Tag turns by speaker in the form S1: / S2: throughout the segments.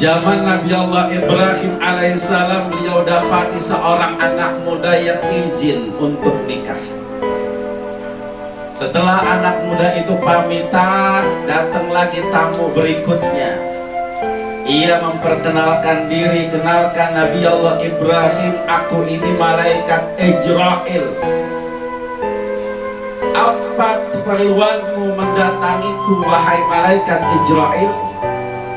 S1: Zaman Nabi Allah Ibrahim alaihissalam, beliau dapati seorang anak muda yang izin untuk nikah. Setelah anak muda itu pamitan, datang lagi tamu berikutnya. Ia memperkenalkan diri, kenalkan Nabi Allah Ibrahim, aku ini malaikat Ijrail. Apa keperluanmu mendatangiku wahai malaikat Ijrail?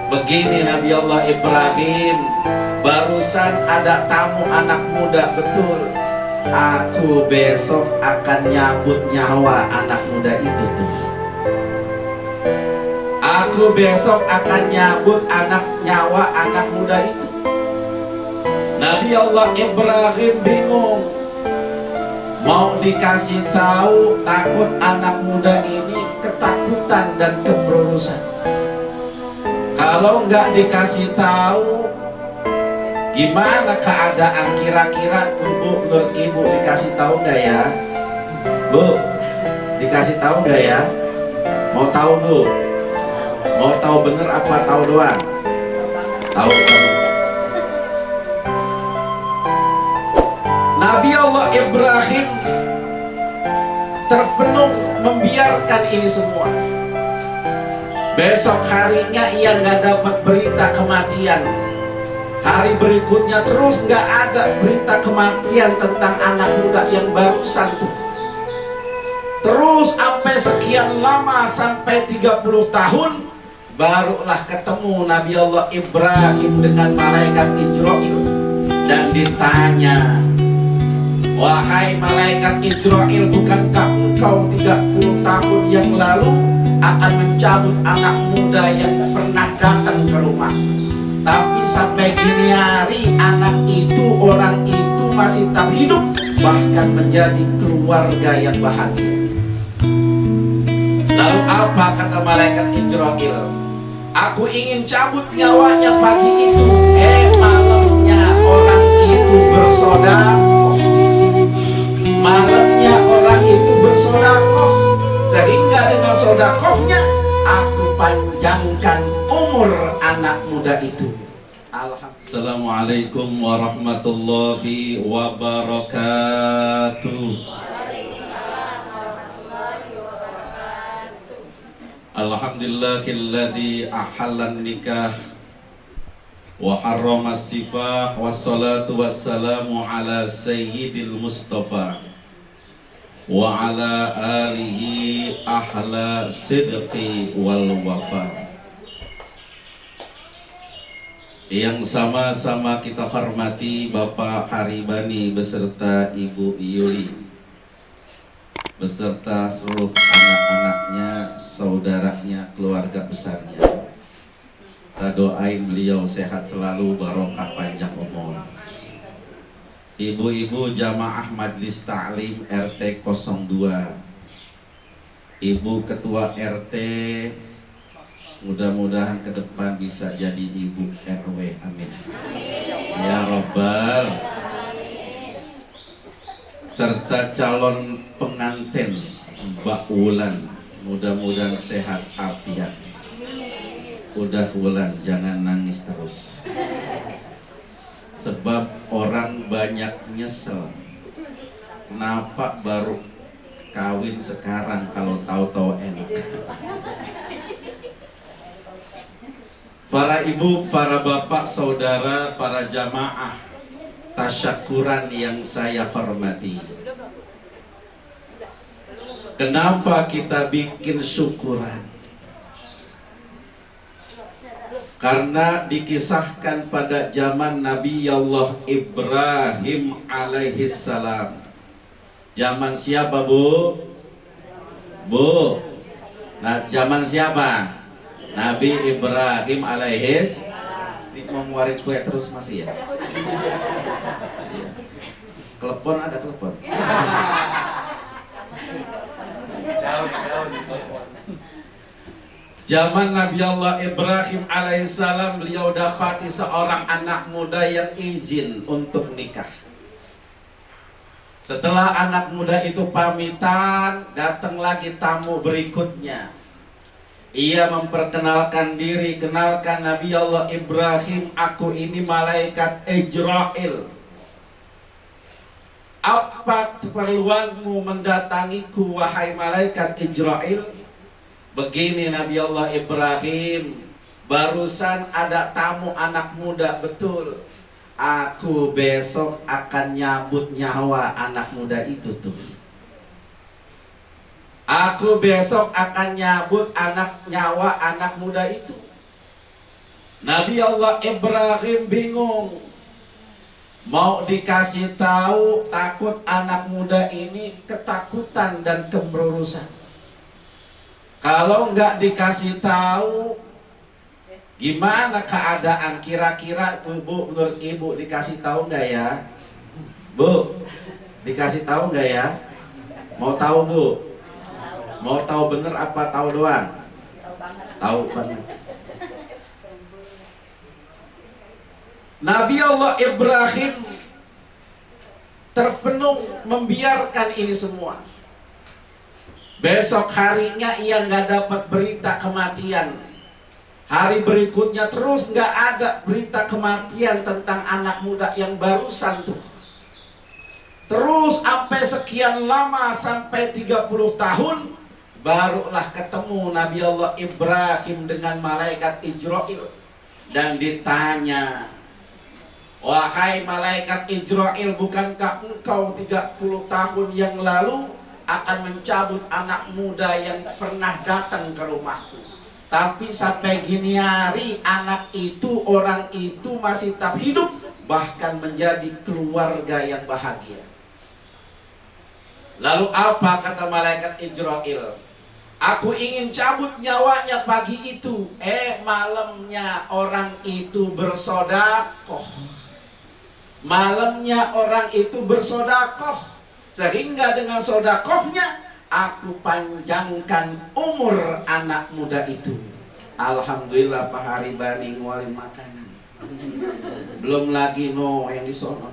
S1: Begini Nabi Allah Ibrahim, barusan ada tamu anak muda, betul. Aku besok akan nyabut nyawa anak muda itu tuh. Aku besok akan nyabut nyawa anak muda itu. Nabi Allah Ibrahim bingung, mau dikasih tahu, takut anak muda ini ketakutan dan keberurusan. Kalau nggak dikasih tahu, gimana keadaan kira-kira? Bu, menurut ibu dikasih tahu nggak ya? Bu, dikasih tahu nggak ya? Mau tahu bu? Mau tahu bener apa tahu doang? Tahu. Nabi Allah Ibrahim terpenuh membiarkan ini semua. Besok harinya ia nggak dapat berita kematian. Hari berikutnya terus nggak ada berita kematian tentang anak muda yang barusan tuh. Terus sampai sekian lama, sampai 30 tahun, barulah ketemu Nabi Allah Ibrahim dengan malaikat Ijrail. Dan ditanya, wahai malaikat Ijrail, bukankah engkau 30 tahun yang lalu akan mencabut anak muda yang pernah datang ke rumah? Tapi sampai kini hari anak itu, orang itu masih tak hidup, bahkan menjadi keluarga yang bahagia. Lalu apa kata malaikat Ijrail? Aku ingin cabut nyawanya pagi itu. Malamnya orang itu bersodakoh. Malamnya orang itu bersodakoh, sehingga dengan sodakohnya aku panjangkan umur anak muda itu. Assalamualaikum warahmatullahi wabarakatuh. Alhamdulillahilladzi ahallan nikah wa harrama sifah, wassalatu wassalamu ala sayyidil mustafa wa ala alihi ahla sidqi wal wafa. Yang sama-sama kita hormati Bapak Haribani beserta Ibu Yuli, beserta seluruh anak-anaknya, saudaranya, keluarga besarnya. Kita doain beliau sehat selalu, barokah panjang umur. Ibu-ibu jamaah Majlis Ta'lim RT 02, Ibu Ketua RT, mudah-mudahan ke depan bisa jadi Ibu RW, amin. Ya Rabbal. Serta calon pengantin Mbak Wulan, mudah-mudahan sehat afiat. Udah Wulan, jangan nangis terus, sebab orang banyak nyesel, kenapa baru kawin sekarang kalau tahu-tahu enak. Para ibu, para bapak, saudara, para jamaah tasyakuran yang saya hormati, kenapa kita bikin syukuran? Karena dikisahkan pada zaman Nabi Allah Ibrahim alaihissalam. Zaman siapa bu? Bu? Nah, zaman siapa? Nabi Ibrahim alaihissalam. Ini mau ngeluarin kue terus masih ya? Telepon ada telepon. Zaman Nabi Allah Ibrahim alaihissalam, beliau dapati seorang anak muda yang izin untuk nikah. Setelah anak muda itu pamitan, datang lagi tamu berikutnya. Ia memperkenalkan diri, kenalkan Nabi Allah Ibrahim, aku ini malaikat Ijrail. Apa keperluanmu mendatangiku wahai malaikat Ijrail? Begini Nabi Allah Ibrahim, barusan ada tamu anak muda, betul. Aku besok akan nyabut nyawa anak muda itu tuh. Aku besok akan nyabut nyawa anak muda itu. Nabi Allah Ibrahim bingung. Mau dikasih tahu, takut anak muda ini ketakutan dan kemerurusan. Kalau nggak dikasih tahu, gimana keadaan kira-kira Bu, menurut Ibu dikasih tahu nggak ya? Bu, dikasih tahu nggak ya? Mau tahu Bu? Mau tahu bener apa tahu doang? Tahu banget. Nabi Allah Ibrahim terpenung membiarkan ini semua. Besok harinya ia nggak dapat berita kematian. Hari berikutnya terus nggak ada berita kematian tentang anak muda yang barusan tuh. Terus sampai sekian lama, sampai 30 tahun, barulah ketemu Nabi Allah Ibrahim dengan malaikat Ijrail. Dan ditanya, wahai malaikat Ijrail, bukankah engkau 30 tahun yang lalu akan mencabut anak muda yang pernah datang ke rumahku? Tapi sampai gini hari anak itu, orang itu masih tetap hidup, bahkan menjadi keluarga yang bahagia. Lalu apa kata malaikat Ijrail? Aku ingin cabut nyawanya pagi itu. Malamnya orang itu bersodakoh. Malamnya orang itu bersodakoh, sehingga dengan sodakohnya aku panjangkan umur anak muda itu. Alhamdulillah Pak Hari Bani ngualin makanan. Belum lagi yang disono.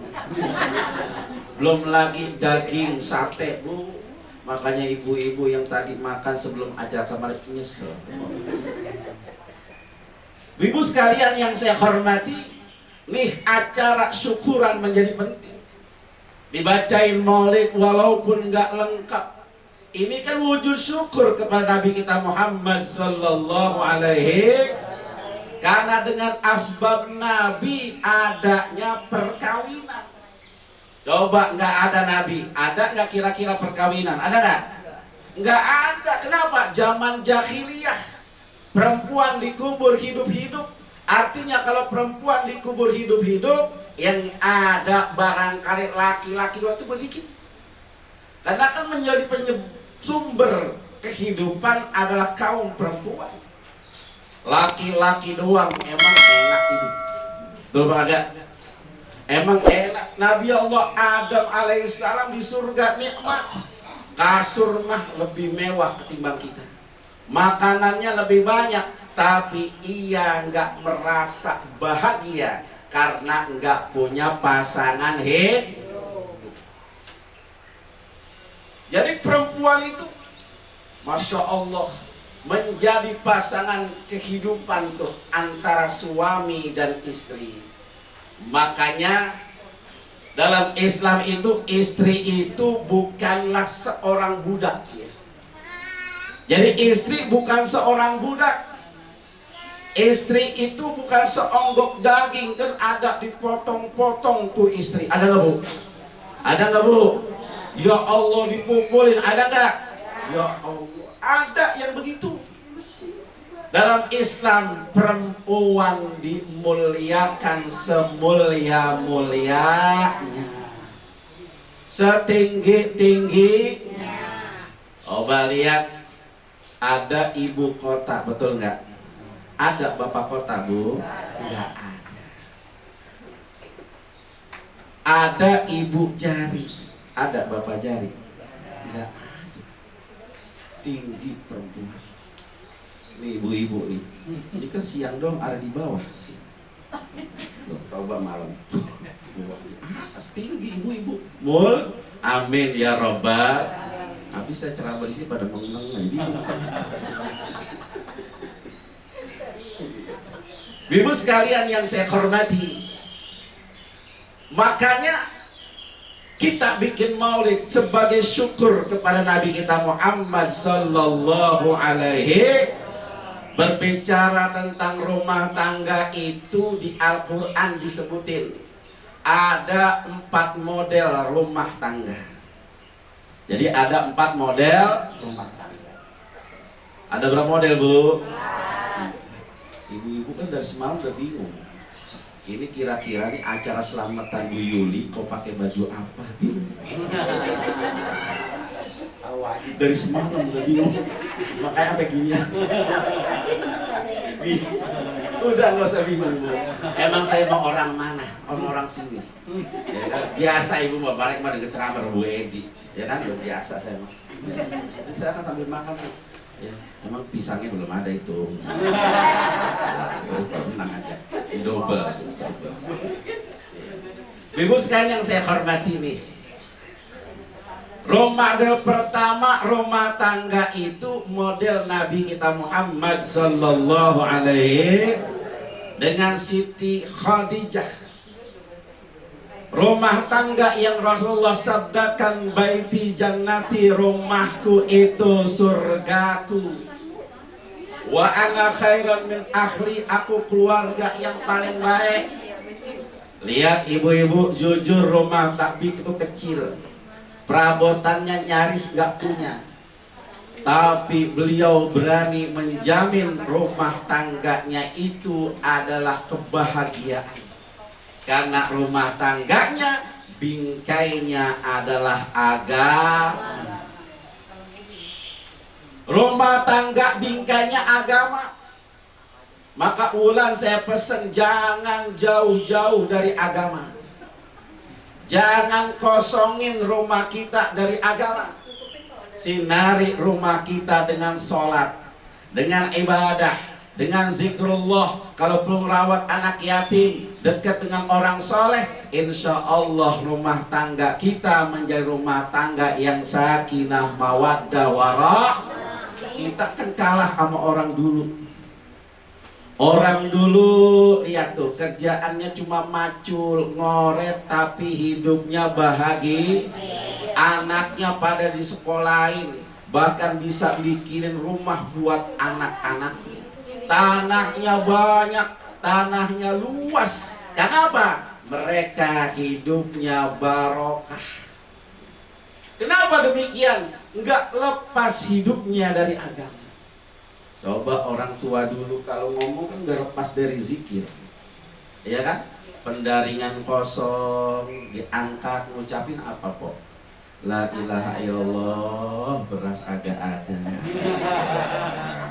S1: Belum lagi daging sate Bu. Makanya ibu-ibu yang tadi makan sebelum ajar kemarin nyesel. Ibu sekalian yang saya hormati, nih acara syukuran menjadi penting. Dibacain maulid walaupun nggak lengkap. Ini kan wujud syukur kepada Nabi kita Muhammad sallallahu alaihi. Karena dengan asbab Nabi adanya perkawinan. Coba nggak ada Nabi, ada nggak kira-kira perkawinan? Ada nggak? Nggak ada. Kenapa? Zaman jahiliyah perempuan dikubur hidup-hidup. Artinya kalau perempuan dikubur hidup-hidup, yang ada barangkali laki-laki waktu sedikit. Karena kan menjadi sumber kehidupan adalah kaum perempuan. Laki-laki doang emang enak hidup. Betul Pak Aga? Emang enak. Nabi Allah Adam alaihissalam di surga nikmat. Kasur mah lebih mewah ketimbang kita. Makanannya lebih banyak. Tapi ia nggak merasa bahagia karena nggak punya pasangan hidup. Jadi perempuan itu, Masya Allah, menjadi pasangan kehidupan tuh antara suami dan istri. Makanya dalam Islam itu istri itu bukanlah seorang budak ya. Jadi istri bukan seorang budak. Istri itu bukan seonggok daging, kan ada dipotong-potong tuh istri. Ada nggak Bu? Ada nggak Bu? Ya Allah dipukulin, ada nggak? Ya Allah, ada yang begitu. Dalam Islam perempuan dimuliakan semulia-mulianya, setinggi-tingginya. Coba lihat, ada ibu kota, betul nggak? Ada bapak kota Bu? Nggak ada. Ada ibu jari, ada bapak jari? Nggak ada. Tinggi perempuan. Nih ibu-ibu nih, ini kan siang dong ada di bawah. Loh, coba malam. Tinggi ibu-ibu. Mul, amin ya robbal. Habis saya ceramah di sini pada mengenang lagi. Ibu sekalian yang saya hormati, makanya kita bikin maulid sebagai syukur kepada Nabi kita Muhammad sallallahu alaihi. Berbicara tentang rumah tangga itu di Al-Quran disebutin ada 4 model rumah tangga. Jadi ada 4 model rumah tangga. Ada berapa model, Bu? Ibu-ibu kan dari semalam udah bingung. Ini kira-kira nih acara selamatan Bu Yuli kok pakai baju apa? Dari semalam udah bingung. Makanya sampai gini ya. Udah nggak usah bingung, Bu. Emang saya mau orang mana? Orang sini. Ya kan? Biasa ibu mau balik mah dengan ceramah Bu Edi. Ya kan? Udah biasa saya mah. Jadi saya akan sambil makan. Ya, emang pisangnya belum ada itu. Tenang aja. Double. Ibu sekalian yang saya hormati nih. Model pertama rumah tangga itu model Nabi kita Muhammad sallallahu alaihi dengan Siti Khadijah. Rumah tangga yang Rasulullah sabdakan baiti jannati, rumahku itu surgaku. Wa ana khairan min akhli, aku keluarga yang paling baik. Lihat ibu-ibu, jujur rumah takbir itu kecil, perabotannya nyaris gak punya, tapi beliau berani menjamin rumah tangganya itu adalah kebahagiaan. Karena rumah tangganya bingkainya adalah agama. Rumah tangga bingkainya agama. Maka ulang saya pesan, jangan jauh-jauh dari agama. Jangan kosongin rumah kita dari agama. Sinari rumah kita dengan sholat, dengan ibadah, dengan zikrullah. Kalau belum rawat anak yatim, dekat dengan orang soleh, insya Allah rumah tangga kita menjadi rumah tangga yang sakinah mawaddah warahmah. Kita kan kalah sama orang dulu. Orang dulu lihat tuh, kerjaannya cuma macul, ngoret, tapi hidupnya bahagia. Anaknya pada di sekolahin, bahkan bisa bikinin rumah buat anak-anaknya. Tanahnya banyak, tanahnya luas. Kenapa? Mereka hidupnya barokah. Kenapa demikian? Enggak lepas hidupnya dari agama. Coba orang tua dulu kalau ngomong kan enggak lepas dari zikir. Iya kan? Pendaringan kosong, diangkat, ngucapin apa kok? La ilaha illallah, beras agak ada.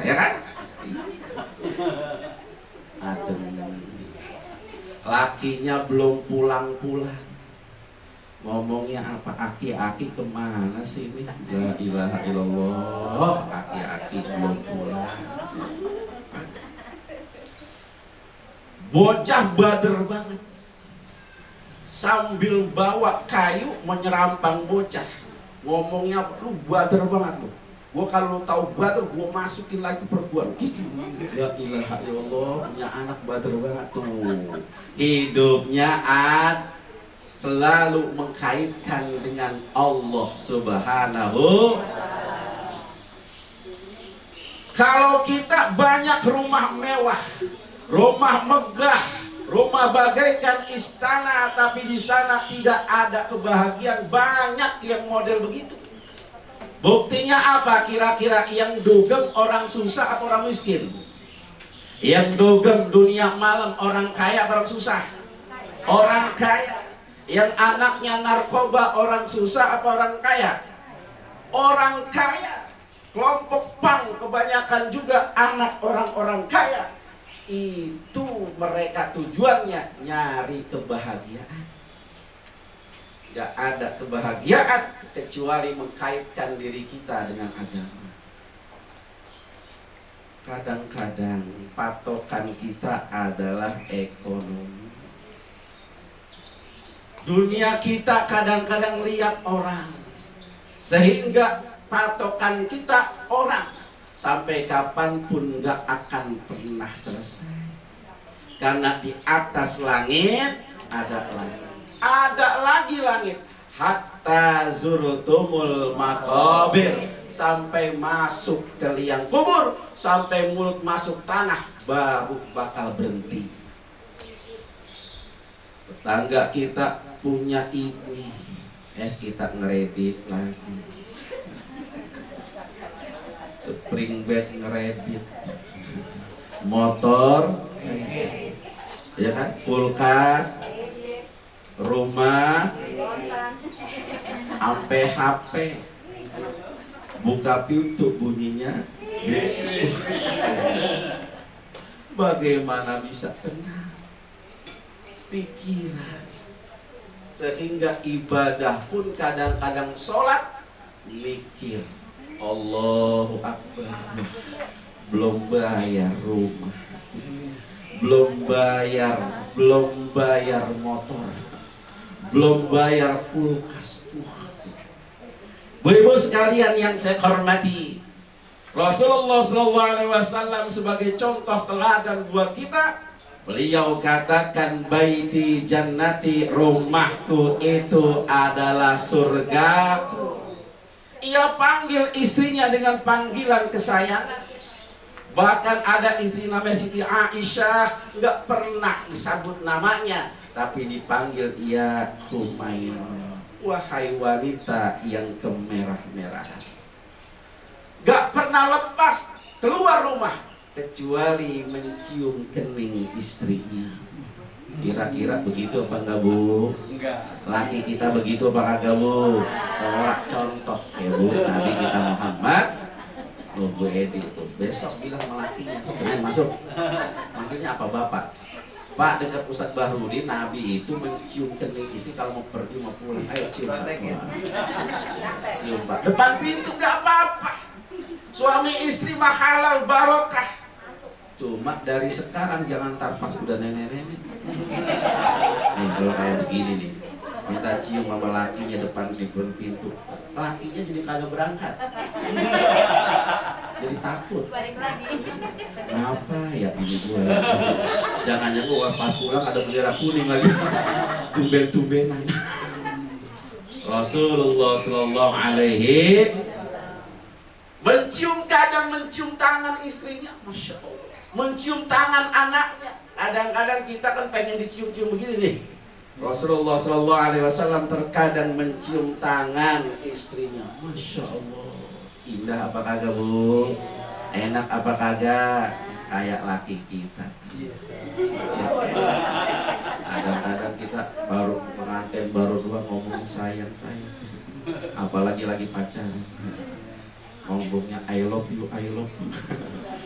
S1: Ya kan? Adem. Lakinya belum pulang-pulang, ngomongnya apa? Aki-aki kemana sih ini? La ilaha illallah, aki-aki belum pulang. Bocah bader banget, sambil bawa kayu menyerampang bocah, ngomongnya lu bader banget lu. Gua kalau tahu bader, gua masukin lagi perempuan. Ya ilaha illallah, punya anak bader banget tuh. Hidupnya selalu mengkaitkan dengan Allah Subhanahu. Kalau kita banyak rumah mewah, rumah megah, rumah bagaikan istana, tapi di sana tidak ada kebahagiaan. Banyak yang model begitu. Buktinya apa kira-kira? Yang dugem orang susah atau orang miskin? Yang dugem dunia malam orang kaya atau orang susah? Orang kaya. Yang anaknya narkoba orang susah apa orang kaya? Orang kaya. Kelompok pang kebanyakan juga anak orang-orang kaya. Itu mereka tujuannya nyari kebahagiaan. Gak ada kebahagiaan kecuali mengkaitkan diri kita dengan agama. Kadang-kadang patokan kita adalah ekonomi. Dunia kita kadang-kadang lihat orang, sehingga patokan kita orang. Sampai kapanpun gak akan pernah selesai. Karena di atas langit ada langit. Ada lagi langit. Hatta zurtumul maqabir, sampai masuk ke liang kubur, sampai mulut masuk tanah, baru bakal berhenti. Tetangga kita punya ini, kita ngeredit lagi. Spring bed ngeredit, motor, ya kan, kulkas, rumah, sampai HP, buka pintu bunyinya. Bagaimana bisa tenang pikiran, sehingga ibadah pun kadang-kadang sholat mikir Allahu Akbar, belum bayar rumah, belum bayar motor, belum bayar kulkas. Bu-ibu sekalian yang saya hormati, Rasulullah SAW sebagai contoh teladan buat kita, beliau katakan baiti jannati, rumahku itu adalah surgaku. Ia panggil istrinya dengan panggilan kesayangan. Bahkan ada istri namanya Siti Aisyah, nggak pernah disebut namanya, tapi dipanggil ya Humairah, wahai wanita yang kemerah-merahan. Gak pernah lepas keluar rumah kecuali mencium kening istrinya. Kira-kira begitu apa enggak, Bu? Enggak. Laki kita begitu apa kagak, Bu? Tolak contoh ya, Bu. Nabi kita Muhammad, Bu Edi itu besok bilang sama lakinya, Senin masuk. Manggilnya apa, Bapak? Pak, dekat Ustadz Bahrudin, Nabi itu mencium kening istri kalau mau pergi mau pulang. Ayo cium, Pak. Cium, Pak. Depan pintu nggak apa-apa. Suami istri mah halal barokah. Cuma dari sekarang jangan ntar pas udah nenek-nenek. Nih kalau kayak begini nih, minta cium sama lakinya depan pintu. Lakinya jadi kagak berangkat. Jadi takut.
S2: Balik lagi.
S1: Kenapa ya pilih gue? Jangan-jangan gue pas pulang ada bendera kuning lagi. Tumben-tumbenan. Rasulullah Sallallahu Alaihi mencium, kadang mencium tangan istrinya, Masya Allah. Mencium tangan anaknya. Kadang-kadang kita kan pengen dicium-cium begini nih. Rasulullah Sallallahu Alaihi Wasallam terkadang mencium tangan istrinya, Masya Allah. Indah apa kagak, Bu? Enak apa kagak? Kayak laki kita. Kadang-kadang kita baru pengantin baru dua ngomong sayang. Apalagi lagi pacaran. Ngomongnya I love you.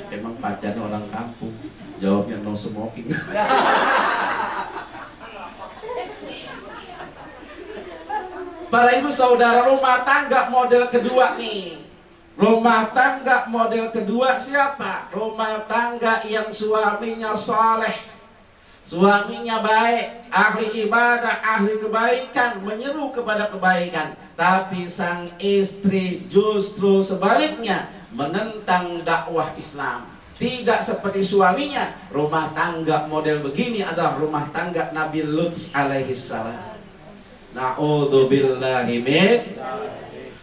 S1: Emang pacarnya orang kampung, jawabnya no smoking. Para ibu saudara, rumah tangga model kedua nih. Rumah tangga model kedua siapa? Rumah tangga yang suaminya soleh, suaminya baik, ahli ibadah, ahli kebaikan, menyeru kepada kebaikan. Tapi sang istri justru sebaliknya, menentang dakwah Islam. Tidak seperti suaminya. Rumah tangga model begini adalah rumah tangga Nabi Lut alaihi salam. Na'udzubillahi min.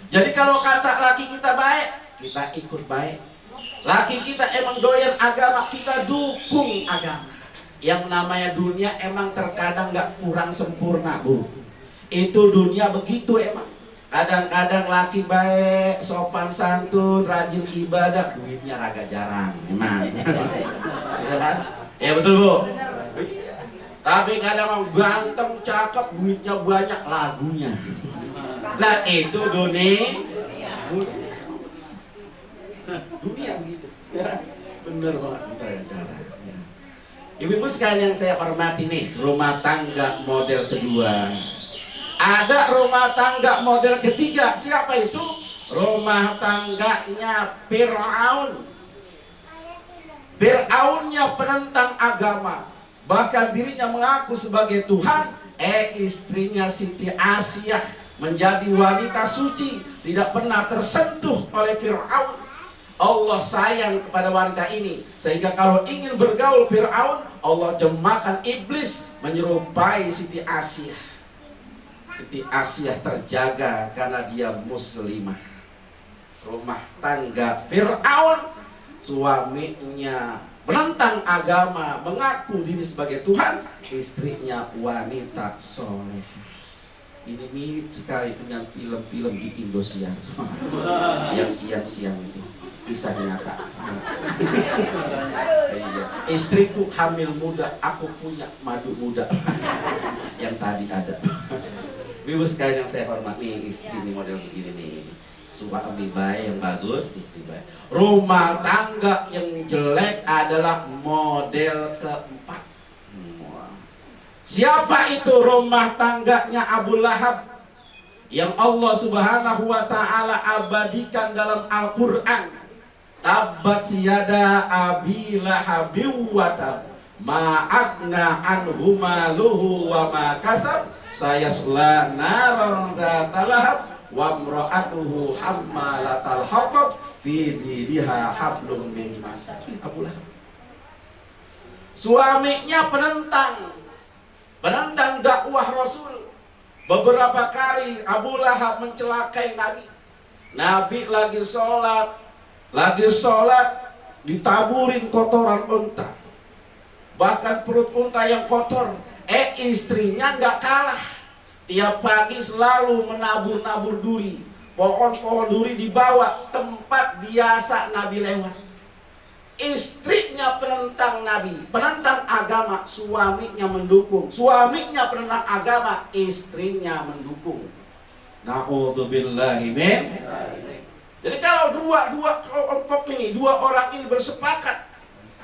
S1: Jadi kalau kata laki kita baik, kita ikut baik. Laki kita emang doyan agama, kita dukung agama. Yang namanya dunia emang terkadang nggak kurang sempurna, Bu. Itu dunia begitu emang. Kadang-kadang laki baik, sopan santun, rajin ibadah, duitnya raga jarang, emang. Ya kan? Ya betul, Bu. Tapi kadang ganteng, cakep, duitnya banyak, lagunya. Nah itu dunia begitu. Ya, bener banget. Ibu-ibu sekalian yang saya hormati nih, rumah tangga model kedua. Ada rumah tangga model ketiga. Siapa itu? Rumah tangganya Fir'aun. Fir'aunnya penentang agama, bahkan dirinya mengaku sebagai Tuhan. Istrinya Siti Asyah menjadi wanita suci, tidak pernah tersentuh oleh Fir'aun. Allah sayang kepada wanita ini, sehingga kalau ingin bergaul Fir'aun, Allah jemakan iblis menyerupai Siti Asyah. Siti Asyah terjaga karena dia muslimah. Rumah tangga Fir'aun, suaminya menentang agama, mengaku diri sebagai Tuhan, istrinya wanita soleh. Ini mirip sekali dengan film-film di Indosiar yang siang-siang itu, kisah nyata. Iya. Istriku hamil muda, aku punya madu muda. Yang tadi ada. Ibu sekalian yang saya hormati, istri ini model begini nih. Suami baik yang bagus, istri baik. Rumah tangga yang jelek adalah model keempat. Siapa itu rumah tangganya Abu Lahab yang Allah Subhanahu wa taala abadikan dalam Al-Qur'an? Tabbat yada abi lahabin wa tab, ma agna anhu maluhu wa ma kasab, sayasla naran dzata lahab wa imra'atuhu hammalatal hatab fi jidha hablum min masad. Abu Lahab, suaminya penentang dakwah Rasul. Beberapa kali Abu Lahab mencelakai Nabi. Nabi lagi sholat ditaburin kotoran unta. Bahkan perut unta yang kotor. Istrinya nggak kalah. Tiap pagi selalu menabur-nabur duri. Pohon-pohon duri dibawa tempat biasa Nabi lewat. Istrinya penentang Nabi, penentang agama, suaminya mendukung. Suaminya penentang agama, istrinya mendukung. Na'udzubillahi min. Jadi kalau dua kelompok ini, dua orang ini bersepakat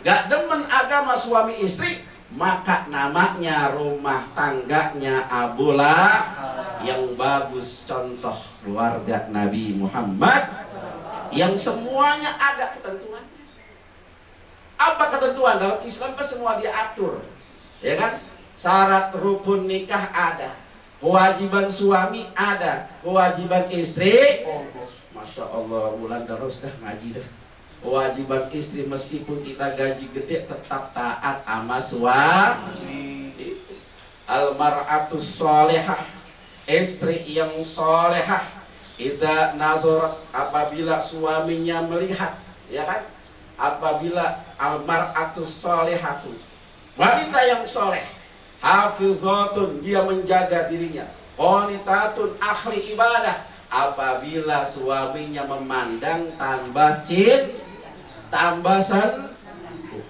S1: gak demen agama suami istri, maka namanya rumah tangganya Abu Lahab yang bagus, contoh keluarga Nabi Muhammad yang semuanya ada ketentuan. Apa ketentuan? Dalam Islam kan semua diatur, ya kan? Syarat rukun nikah ada, kewajiban suami ada, kewajiban istri. Masya Allah, bulan terus dah ngaji dah. Kewajiban istri meskipun kita gaji gede tetap taat sama suami. Almar'atus solehah, istri yang solehah, idza nazarat, apabila suaminya melihat, ya kan? Apabila almar'atus solehatu, wanita yang soleh, hafizatun, dia menjaga dirinya, qanitatun, ahli ibadah, apabila suaminya memandang tambah tambah sentuh.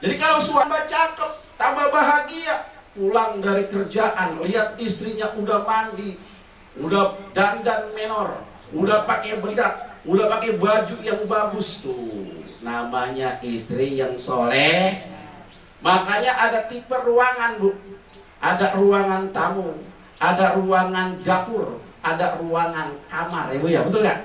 S1: Jadi kalau suami cakep, tambah bahagia, pulang dari kerjaan, lihat istrinya udah mandi, udah dandan menor, udah pakai bedak, udah pakai baju yang bagus, tuh namanya istri yang soleh. Makanya ada tipe ruangan, Bu. Ada ruangan tamu, ada ruangan dapur, ada ruangan kamar, ya Bu, ya, betul nggak?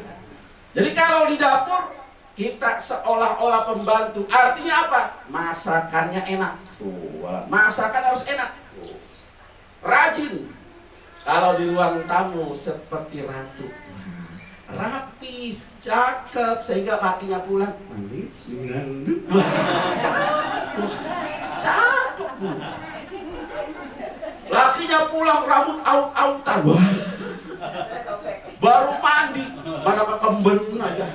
S1: Jadi kalau di dapur kita seolah-olah pembantu, artinya apa? Masakannya enak, tuh, masakan harus enak, tuh. Rajin. Kalau di ruang tamu seperti ratu, rapi, cakep, sehingga lakinya pulang mandi, cakep. Lakinya pulang rambut aut-autan, baru mandi, mana kemben aja.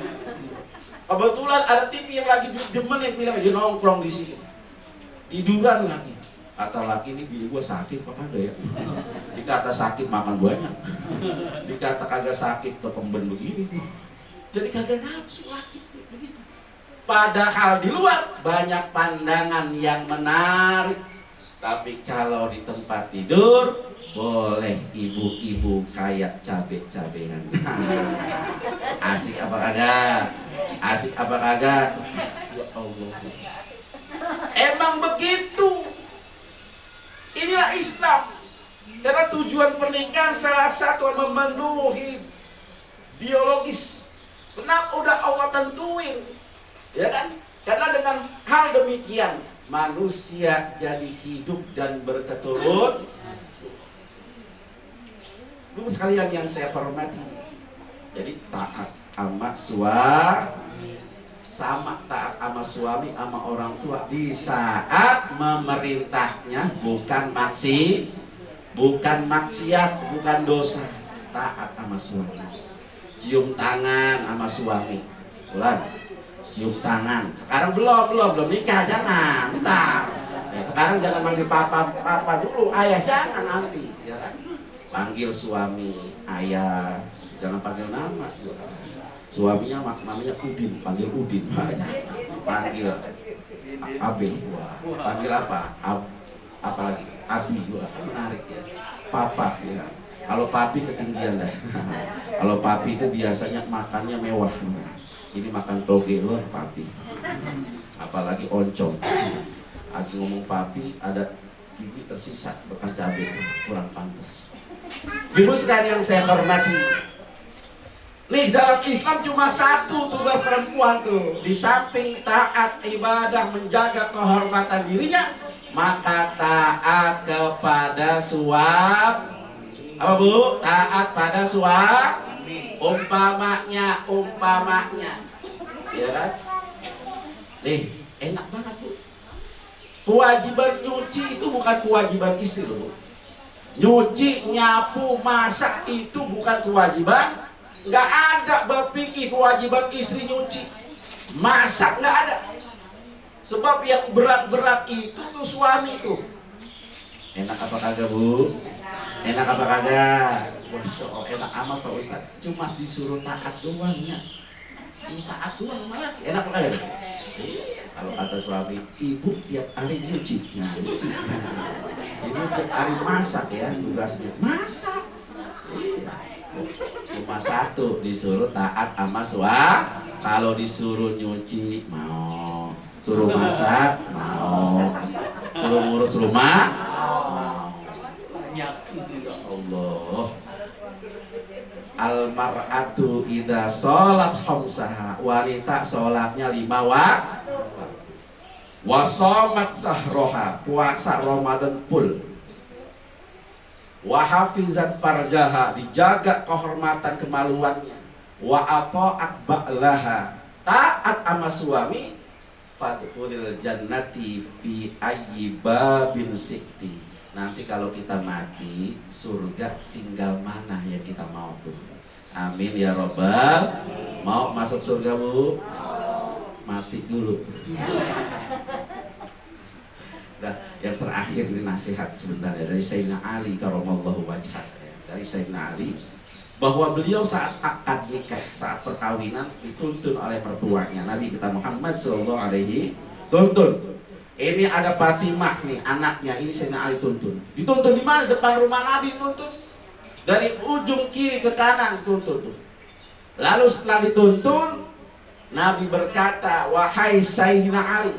S1: Kebetulan ada TV yang lagi demen yang bilang dia nongkrong di sini, tiduran lagi. Kata laki ini, bini gua sakit apa ada ya? Dikata sakit makan banyak, dikata kagak sakit kemben begini. Jadi kagak nafsu laki begitu. Padahal di luar banyak pandangan yang menarik, tapi kalau di tempat tidur boleh ibu-ibu kayak cabe-cabean. Asik apa kagak? Asik apa kagak? Ya Allah. Emang begitu. Inilah Islam. Karena tujuan pernikahan salah satu memenuhi biologis. Kenapa udah Allah tentuin, ya kan? Karena dengan hal demikian manusia jadi hidup dan berketurun. Dulu sekalian yang saya hormati, jadi taat sama suami, sama taat sama suami sama orang tua di saat memerintahnya bukan maksiat, bukan dosa. Taat sama suami, cium tangan sama suami, bulan cium tangan. Sekarang belum nikah, jangan, bentar. Ya, sekarang jangan manggil papa dulu, ayah jangan nanti, ya kan? Panggil suami ayah, jangan panggil nama. Suaminya namanya Udin, panggil Udin. Panggil Abi, panggil apa? Apalagi Abi juga kan menarik ya. Papa ya. Kalau papi ketinggian deh. Kalau papi itu biasanya makannya mewah. Ini makan toge loh papi. Apalagi oncom. Lagi ngomong papi ada gigi tersisa bekas cabai, kurang pantas. Ibu sekalian yang saya hormati, nih dalam Islam cuma satu tugas perempuan tuh, di samping taat ibadah menjaga kehormatan dirinya, maka taat kepada suami. Apa bu? Taat pada suami. Umpamanya, ya kan? Nih enak banget bu. Kewajiban nyuci itu bukan kewajiban istri loh. Nyuci, nyapu, masak itu bukan kewajiban. Nggak ada berpikir kewajiban istri nyuci, masak nggak ada. Sebab yang berat-berat itu tuh suami tuh. Enak apa kagak bu? Enak apa kagak? Wah, enak amat Pak Ustaz. Cuma disuruh taat doang ya. Taat doang malah enak apa kagak? Kalau kata suami, ibu tiap hari nyuci. Nah, nyuci. Ini tiap hari masak ya, tugasnya masak. Cuma satu, disuruh taat sama suami. Kalau disuruh nyuci mau, suruh masak mau, suruh ngurus rumah mau. Ya Allah. Almar'atu idza sholat khamsaha, wanita sholatnya 5 waktu. Wa shamat sahroha, puasa Ramadan full. Wa hafizat farjaha, dijaga kehormatan kemaluannya. Wa ata'at ba'laha, taat sama suami. Fadkhulil jannati fi ayyi babin sikti. Nanti kalau kita mati, surga tinggal mana yang kita mau tuh. Amin ya robbal. Mau masuk surga bu? Mati dulu. Nah, yang terakhir ini nasihat sebentar ya, dari Sayyidina Ali karramallahu wajhah, dari Sayyidina Ali, bahwa beliau saat akad nikah, saat perkawinan dituntun oleh mertuanya Nabi kita Muhammad sallallahu alaihi tuntun. Ini ada Fatimah nih anaknya, ini Sayyidina Ali tuntun. Dituntun di mana? Depan rumah Nabi tuntun. Dari ujung kiri ke kanan tuntun tuh. Lalu setelah dituntun, Nabi berkata, wahai Sayyidina Ali,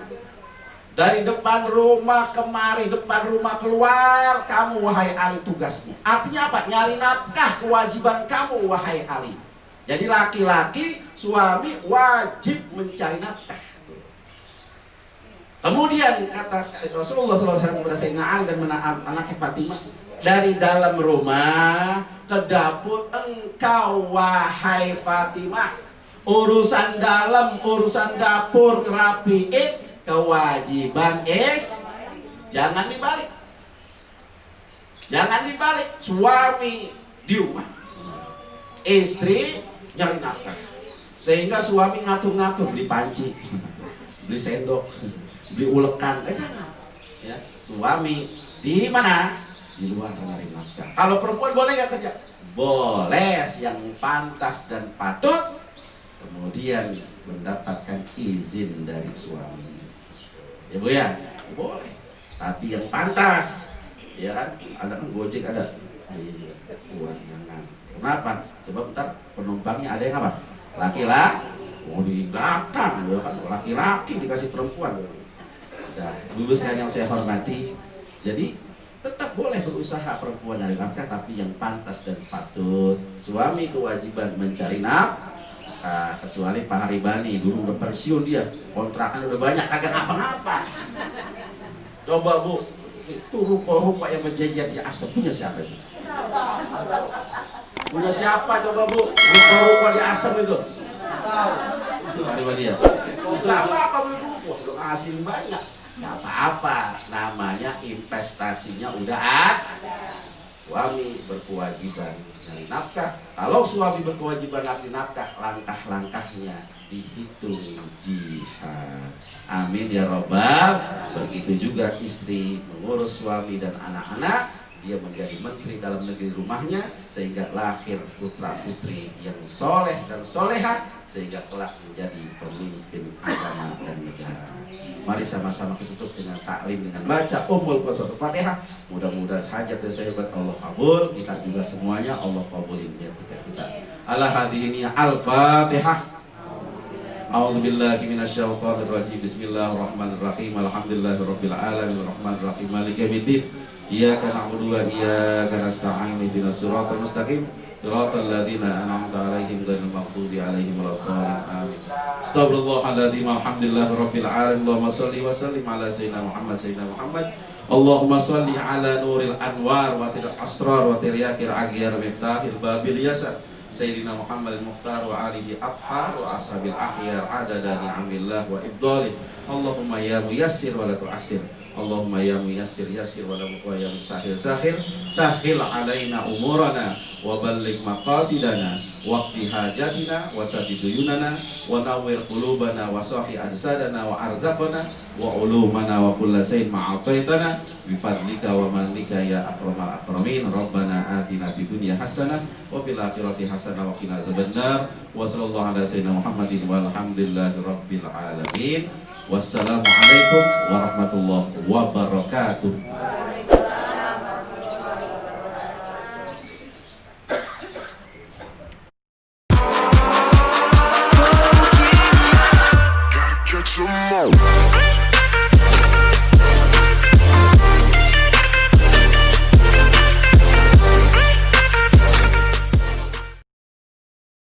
S1: dari depan rumah kemari, depan rumah keluar, kamu wahai Ali tugasnya. Artinya apa? Nyari nafkah, kewajiban kamu wahai Ali. Jadi laki-laki, suami wajib mencari nafkah. Kemudian kata Rasulullah SAW kepada Sayyidina Ali dan anaknya Fatimah, dari dalam rumah ke dapur engkau wahai Fatimah, urusan dalam, urusan dapur rapiin, kewajiban jangan dibalik. Jangan dibalik. Suami di rumah, istri nyari nafkah. Sehingga suami ngatur-ngatur, beli panci, beli sendok, beli ulekan, ya. Suami di mana? Di luar mencari nafkah. Kalau perempuan boleh nggak kerja? Boleh, yang pantas dan patut. Kemudian mendapatkan izin dari suami. Ya bu ya, boleh. Tapi yang pantas, ya kan? Ada kan Gojek ada. Iya, jangan. Kenapa? Sebab ntar penumpangnya ada yang apa? Laki-laki, mau di belakang, ya kan? Laki-laki dikasih perempuan. Nah, ibu sekalian yang saya hormati, jadi tetap boleh berusaha perempuan dari nafkah, tapi yang pantas dan patut. Suami kewajiban mencari nafkah. Kecuali Pak Haribani, dulu udah pensiun dia, kontrakan udah banyak, kagak ngapa-ngapa. Coba bu, itu rupa-rupa yang menjajar di asap punya siapa itu? Punya siapa coba bu? Rupa-rupa di asap itu Dia. Lama kamu dulu, hasil banyak. Nggak apa-apa, namanya investasinya udah ada. Suami berkewajiban mencari nafkah. Kalau suami berkewajiban mencari nafkah, langkah-langkahnya dihitung jihad. Amin ya robbal. Begitu juga istri mengurus suami dan anak-anak, dia menjadi menteri dalam negeri rumahnya, sehingga lahir putra putri yang soleh dan solehah, sehingga kelak menjadi pemimpin agama dan negara. Mari sama-sama tutup dengan taklim, dengan baca Ummul Qur'an Fatihah. Mudah-mudahan hajat dan syaibat Allah kabul, kita juga semuanya Allah kabulin niat kita. Ala hadiriniyah Al-Fatihah. A'udzubillahi minasyaitonir rajim. Bismillahirrahmanirrahim. Alhamdulillahirabbil alamin arrahmanir rahim maliki yaumiddin. Iyyaka na'budu wa iyyaka nasta'in. Ihdinas siratal mustaqim. Siratal ladzina an'amta 'alaihim ghairil maghdubi 'alaihim waladdallin. Amin. Astaghfirullahaladzim. Alhamdulillahirabbil alamin. Allahumma shalli wa sallim ala sayyidina Muhammad. Allahumma shalli ala nuril anwar wa sidil asrar wa tiryakil aghyar miftahil babil yasar. Sayyidina Muhammad al-Mukhtar wa alihi athhar wa ashabil akhyar adada ni'amillah wa ibdalih. Allahumma ya muyassir wa la tu'assir. Allahumma ya muyassir yassir wa la ya musahhir sahil alaina umurana wa balligh maqasidana waqti hajatina wa sadid duyunana wa nawwir qulubana wa sahih ajsadana wa arzaqana wa ulumana wa kulla shay'in ma'ataitana bi fadlika wa manika ya akramal akramin. Rabbana atina fid dunya hasanah wa fil akhirati hasanah wa qina adzabannar. Wa sallallahu ala sayyidina Muhammadin walhamdulillahi rabbil alamin. Wassalamualaikum warahmatullahi wabarakatuh.